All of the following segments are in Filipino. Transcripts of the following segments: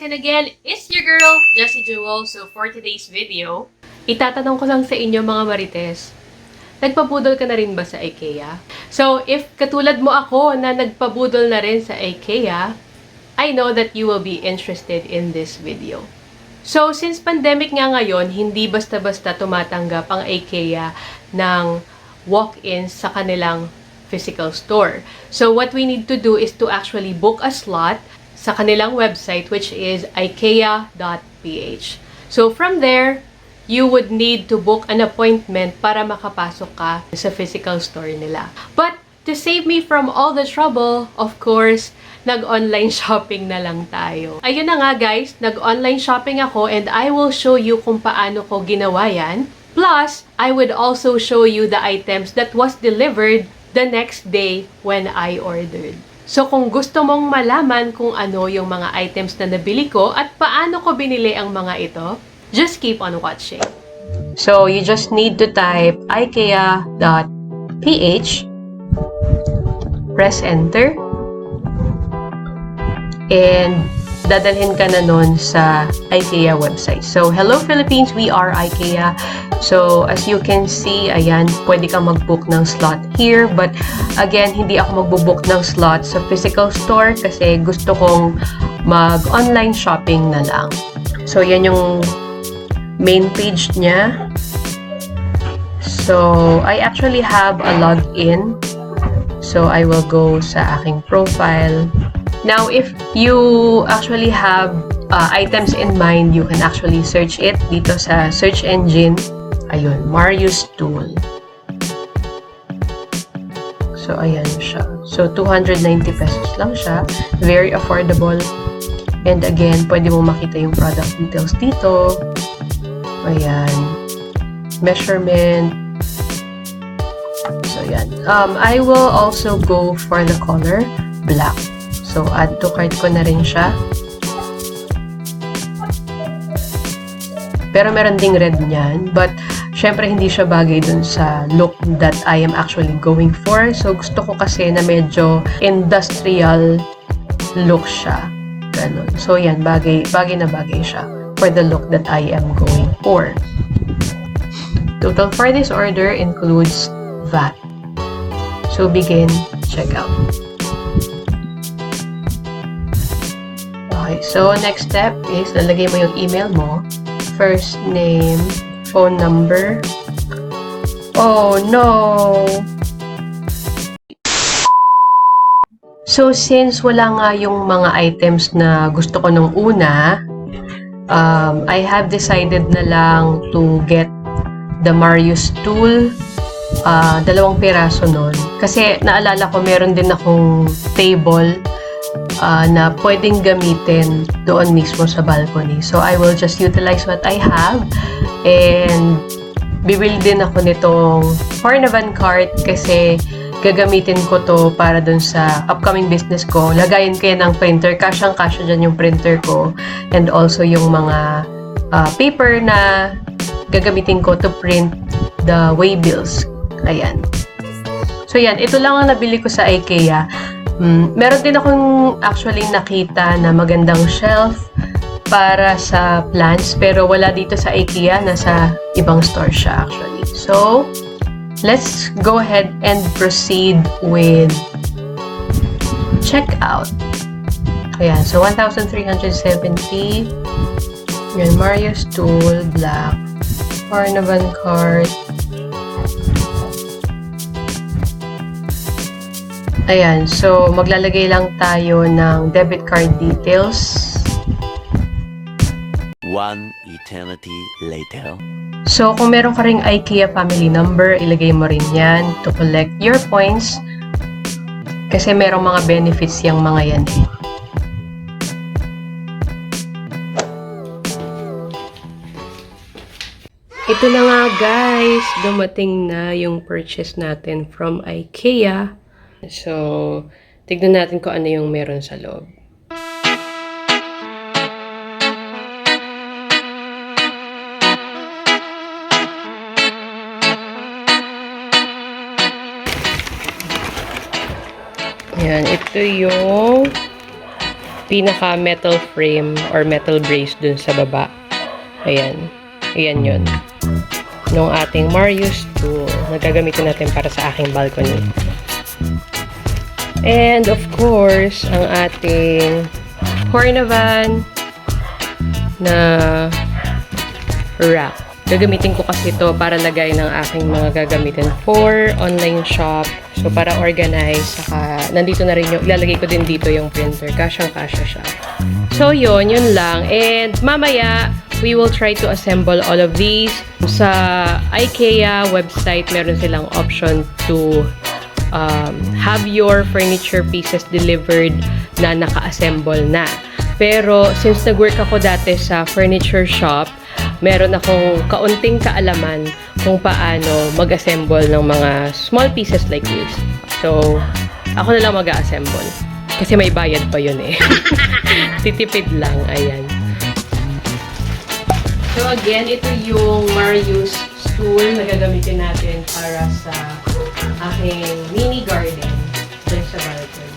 and again, it's your girl, YesStyle. So for today's video, itatanong ko lang sa inyo mga marites, nagpabudol ka na rin ba sa Ikea? So if katulad mo ako na nagpabudol na rin sa Ikea, I know that you will be interested in this video. So since pandemic nga ngayon, hindi basta-basta tumatanggap ang Ikea ng walk-ins sa kanilang physical store. So what we need to do is to actually book a slot sa kanilang website, which is ikea.ph. So from there, you would need to book an appointment para makapasok ka sa physical store nila. But to save me from all the trouble, of course, nag-online shopping na lang tayo. Ayun na nga guys, nag-online shopping ako and I will show you kung paano ko ginawa yan. Plus, I would also show you the items that was delivered the next day when I ordered. So kung gusto mong malaman kung ano yung mga items na nabili ko at paano ko binili ang mga ito, just keep on watching. So you just need to type ikea.ph, press enter, and dadalhin ka na nun sa Ikea website. So, hello Philippines, we are Ikea. So, as you can see, ayan, pwede kang mag-book ng slot here. But, again, hindi ako mag-book ng slot sa physical store kasi gusto kong mag-online shopping na lang. So, yan yung main page niya. So, I actually have a login. So, I will go sa aking profile. Now, if you actually have items in mind, you can actually search it dito sa search engine. Ayun, Marius Tool. So, ayan siya. So, 290 pesos lang siya. Very affordable. And again, pwede mo makita yung product details dito. Ayan. Measurement. So, ayan. I will also go for the color black. So, add to cart ko na rin siya. Pero meron ding red niyan. But, syempre hindi siya bagay dun sa look that I am actually going for. So, gusto ko kasi na medyo industrial look siya. Ganun. So, yan. Bagay na bagay siya for the look that I am going for. Total for this order includes VAT. So, begin checkout. Okay, so next step is lalagay mo yung email mo, first name, phone number. Oh no! So since wala nga yung mga items na gusto ko nung una, I have decided na lang to get the Marius Tool, 2 piraso nun. Kasi naalala ko meron din akong table na pwedeng gamitin doon mismo sa balcony. So, I will just utilize what I have and bibili din ako nitong Hornavan cart kasi gagamitin ko to para dun sa upcoming business ko. Lagayin ko yan ng printer. Kasyang-kasya dyan yung printer ko and also yung mga paper na gagamitin ko to print the waybills. Ayan. So, yan. Ito lang ang nabili ko sa Ikea. Meron din akong actually nakita na magandang shelf para sa plants pero wala dito sa Ikea, nasa ibang store siya actually. So, let's go ahead and proceed with checkout. Ayan, so 1,370. Yan, Marius Tool, black, Hornavan cart. Ayan, so maglalagay lang tayo ng debit card details. 1 eternity later. So kung meron ka ring Ikea family number, ilagay mo rin yan to collect your points. Kasi merong mga benefits yung mga yan eh. Ito na nga guys, dumating na yung purchase natin from Ikea. So, tignan natin kung ano yung meron sa loob. Ayan, ito yung pinaka metal frame or metal brace dun sa baba. Ayan. Ayan yun. Nung ating Marius tool na gagamitin natin para sa aking balcony. And of course, ang ating Cornavan na rack. Gagamitin ko kasi ito para lagay ng aking mga gagamitin for online shop. So, para organize. Saka, nandito na rin yung, ilalagay ko din dito yung printer. Kasyang-kasya siya. So, yun lang. And, mamaya, we will try to assemble all of these. Sa Ikea website, meron silang option to have your furniture pieces delivered na naka-assemble na. Pero, since nag-work ako dati sa furniture shop, meron akong kaunting kaalaman kung paano mag-assemble ng mga small pieces like this. So, ako na lang mag-assemble. Kasi may bayad pa yun eh. Titipid lang. Ayan. So, again, ito yung Marius stool na gagamitin natin para sa aking mini garden dyan sa balcony.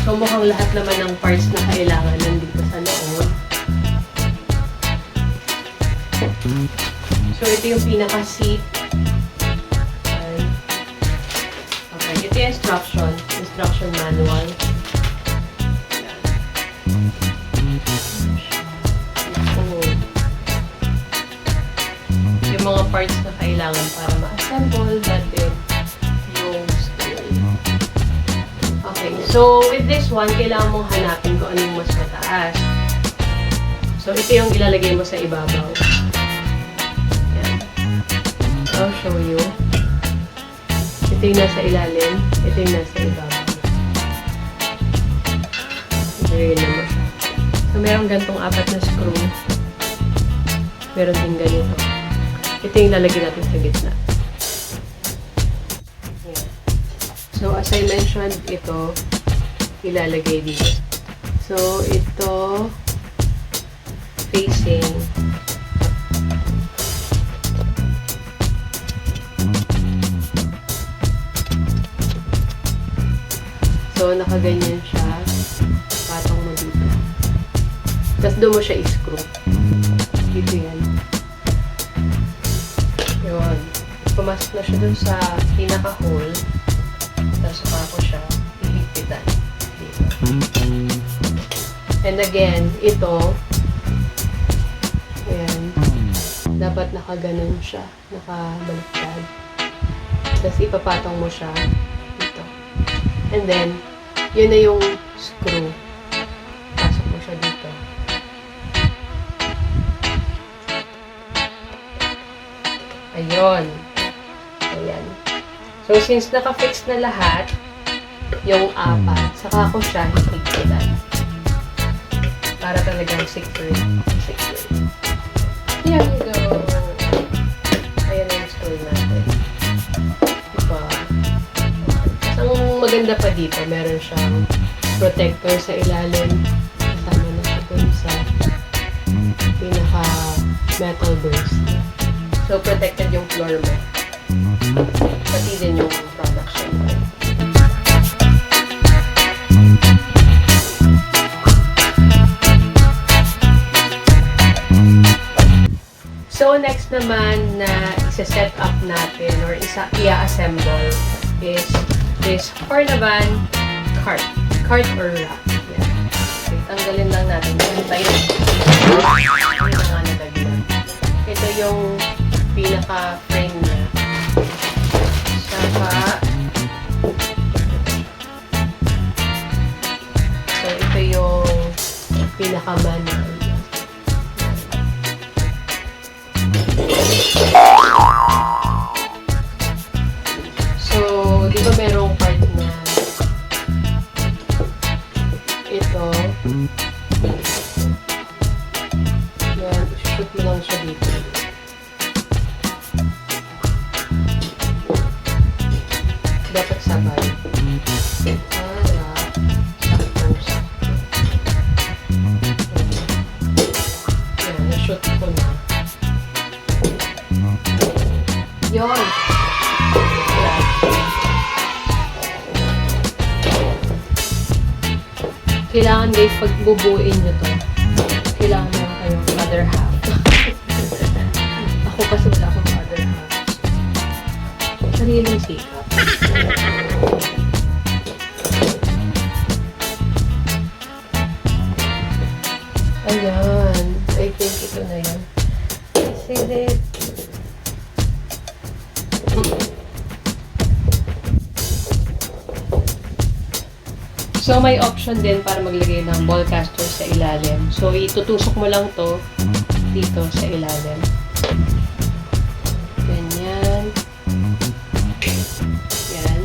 So, mukhang lahat naman ng parts na kailangan nandito sa loob. So, ito yung pinaka-seat. Okay, ito yung instruction manual. Yung mga parts na kailangan para ma-assemble natin yung stool. Okay, so with this one, kailangan mong hanapin kung ano yung mas mataas. So, ito yung ilalagay mo sa ibabaw. Yan. I'll show you. Ito yung nasa ilalim. Ito yung nasa ibabaw. Very naman siya. So, meron gantong 4 na screw. Meron din ganito. Ito yung lalagay natin sa gitna. Yan. So, as I mentioned, ito ilalagay dito. So, ito facing so, nakaganyan siya. Patong mo dito. Tapos doon mo siya i-screw. Dito yan. Yun. Pumasok na siya dun sa pinaka-hole. Tapos saka ko siya ihigpitan. Dito. And again, ito, ayan, dapat nakaganon siya. Nakabaliktad. Tapos ipapatong mo siya dito. And then, yun na yung screw. Pasok mo siya dito. Ayun. Ayan. So, since naka-fix na lahat, yung 4, saka ko siya hihigpitan. Para talagang secure. Here you go. Ayan yung stool natin. Diba? Ang maganda pa dito, meron siyang protector sa ilalim. Kasama na siya dun sa pinaka-metal brace. So, protected yung floor mo. Pati din yung production mo. So, next naman na isa-set up natin or i-assemble is this Cornavan cart or rack. Yan. Okay, tanggalin lang natin. Ito yung pinaka-frame niya. Saka, so ito yung pinaka-manual. So, di ba merong part na ito. Yan, shoot mo lang siya dito. Dapat sabay. Para sakto. Yan, na-shoot ko na. Yun. Kailangan guys, pag bubuin nyo to, kailangan meron kayong other half. Ako kasi wala akong other half. Sariling sikap. Ayan. I think ito na yan. Is it? So, may option din para maglagay ng ball caster sa ilalim. So, itutusok mo lang to dito sa ilalim. Ganyan. Yan.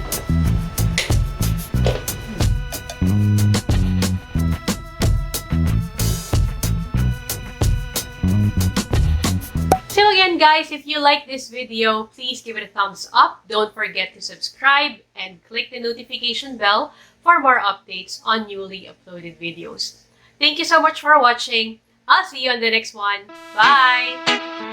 So again guys, if you like this video, please give it a thumbs up. Don't forget to subscribe and click the notification bell for more updates on newly uploaded videos. Thank you so much for watching. I'll see you on the next one. Bye!